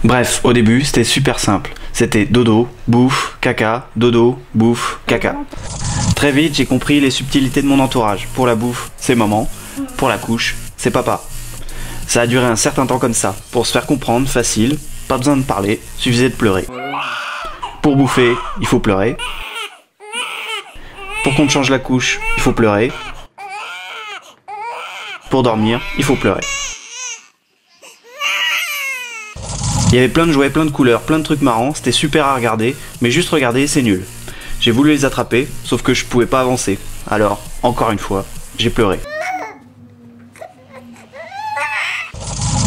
Bref, au début, c'était super simple. C'était dodo, bouffe, caca, dodo, bouffe, caca. Très vite, j'ai compris les subtilités de mon entourage. Pour la bouffe, c'est maman. Pour la couche, c'est papa. Ça a duré un certain temps comme ça. Pour se faire comprendre, facile, pas besoin de parler, suffisait de pleurer. Pour bouffer, il faut pleurer. Pour qu'on te change la couche, il faut pleurer. Pour dormir, il faut pleurer. Il y avait plein de jouets, plein de couleurs, plein de trucs marrants, c'était super à regarder, mais juste regarder, c'est nul. J'ai voulu les attraper, sauf que je pouvais pas avancer. Alors, encore une fois, j'ai pleuré.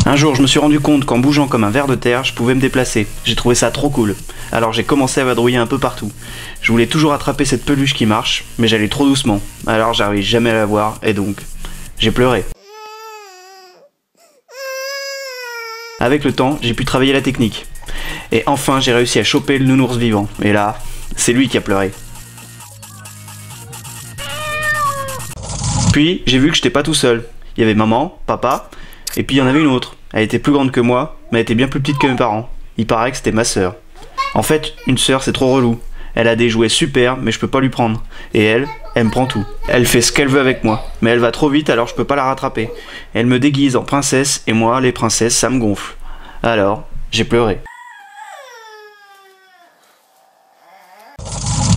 Un jour, je me suis rendu compte qu'en bougeant comme un ver de terre, je pouvais me déplacer. J'ai trouvé ça trop cool. Alors j'ai commencé à vadrouiller un peu partout. Je voulais toujours attraper cette peluche qui marche, mais j'allais trop doucement. Alors j'arrivais jamais à la voir, et donc, j'ai pleuré. Avec le temps, j'ai pu travailler la technique. Et enfin, j'ai réussi à choper le nounours vivant. Et là, c'est lui qui a pleuré. Puis, j'ai vu que j'étais pas tout seul. Il y avait maman, papa, et puis il y en avait une autre. Elle était plus grande que moi, mais elle était bien plus petite que mes parents. Il paraît que c'était ma sœur. En fait, une sœur, c'est trop relou. Elle a des jouets super, mais je peux pas lui prendre. Et elle me prend tout. Elle fait ce qu'elle veut avec moi. Mais elle va trop vite, alors je peux pas la rattraper. Elle me déguise en princesse, et moi, les princesses, ça me gonfle. Alors, j'ai pleuré.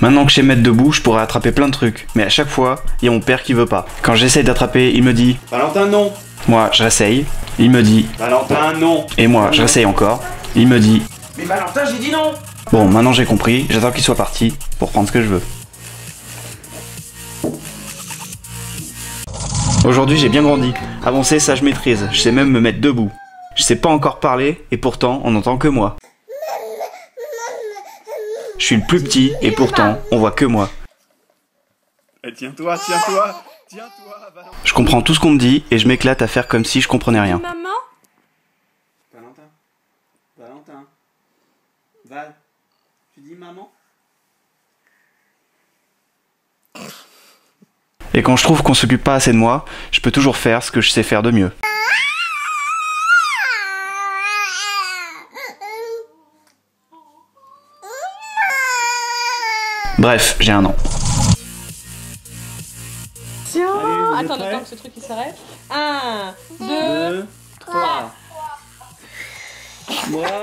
Maintenant que je sais me mettre debout, je pourrais attraper plein de trucs. Mais à chaque fois, il y a mon père qui veut pas. Quand j'essaye d'attraper, il me dit « Valentin, non !» Moi, je réessaye. Il me dit « Valentin, non !» Et moi, je réessaye encore. Il me dit « Mais Valentin, j'ai dit non !» Bon, maintenant j'ai compris, j'attends qu'il soit parti pour prendre ce que je veux. Aujourd'hui, j'ai bien grandi. Avancer, ça je maîtrise. Je sais même me mettre debout. Je sais pas encore parler, et pourtant, on n'entend que moi. Je suis le plus petit, et pourtant, on voit que moi. Tiens-toi, tiens-toi, tiens-toi, Valentin. Je comprends tout ce qu'on me dit, et je m'éclate à faire comme si je comprenais rien. Maman ? Valentin, Valentin, Val, tu dis maman? Et quand je trouve qu'on s'occupe pas assez de moi, je peux toujours faire ce que je sais faire de mieux. Bref, j'ai un an. Tiens. Allez, Attends, prêts attends que ce truc il s'arrête. 1, 2, 3. Voilà.